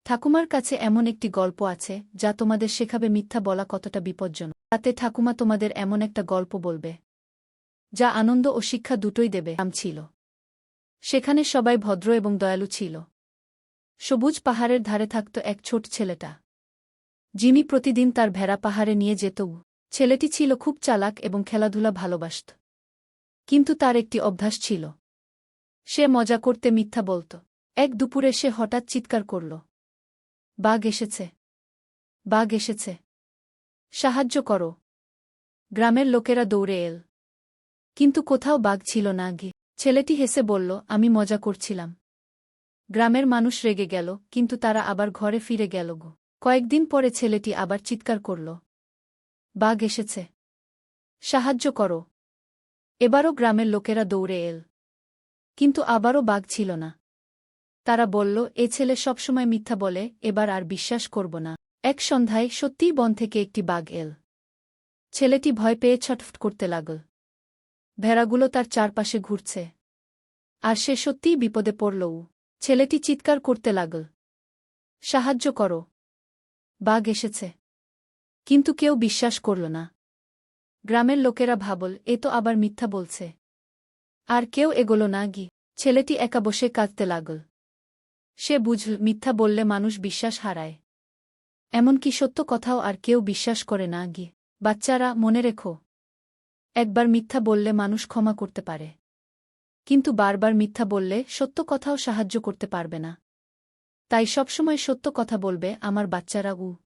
ঠাকুমার কাছে এমন একটি গল্প আছে যা তোমাদের শেখাবে মিথ্যা বলা কতটা বিপজ্জনক। তাতে ঠাকুমা তোমাদের এমন একটা গল্প বলবে যা আনন্দ ও শিক্ষা দুটোই দেবে। নাম ছিল। সেখানে সবাই ভদ্র এবং দয়ালু ছিল। সবুজ পাহাড়ের ধারে থাকত এক ছোট ছেলেটা। জিমি প্রতিদিন তার ভেড়া পাহাড়ে নিয়ে যেত। ছেলেটি ছিল খুব চালাক এবং খেলাধুলা ভালোবাসত। কিন্তু তার একটি অভ্যাস ছিল। সে মজা করতে মিথ্যা বলত। এক দুপুরে সে হঠাৎ চিৎকার করল, বাঘ এসেছে! বাঘ এসেছে! সাহায্য করো! গ্রামের লোকেরা দৌড়ে এল। কিন্তু কোথাও বাঘ ছিল না। ছেলেটি হেসে বলল, আমি মজা করছিলাম। গ্রামের মানুষ রেগে গেল, কিন্তু তারা আবার ঘরে ফিরে গেল। কয়েকদিন পরে ছেলেটি আবার চিৎকার করল, বাঘ এসেছে! সাহায্য করো! এবারও গ্রামের লোকেরা দৌড়ে এল। কিন্তু আবারও বাঘ ছিল না। তারা বলল, এ ছেলে সবসময় মিথ্যা বলে, এবার আর বিশ্বাস করব না। এক সন্ধ্যায় সত্যিই বন থেকে একটি বাঘ এল। ছেলেটি ভয় পেয়ে ছটফট করতে লাগল। ভেড়াগুলো তার চারপাশে ঘুরছে। আর সে সত্যিই বিপদে পড়ল। ছেলেটি চিৎকার করতে লাগল, সাহায্য করো! বাঘ এসেছে! কিন্তু কেউ বিশ্বাস করল না। গ্রামের লোকেরা ভাবল, এ তো আবার মিথ্যা বলছে। আর কেউ এগোল না। ছেলেটি একা বসে কাঁদতে লাগল। সে বুঝল, মিথ্যা বললে মানুষ বিশ্বাস হারায়। এমনকি সত্য কথাও আর কেউ বিশ্বাস করে না। বাচ্চারা, মনে রেখো, একবার মিথ্যা বললে মানুষ ক্ষমা করতে পারে, কিন্তু বারবার মিথ্যা বললে সত্য কথাও সাহায্য করতে পারবে না। তাই সবসময় সত্য কথা বলবে আমার বাচ্চারা।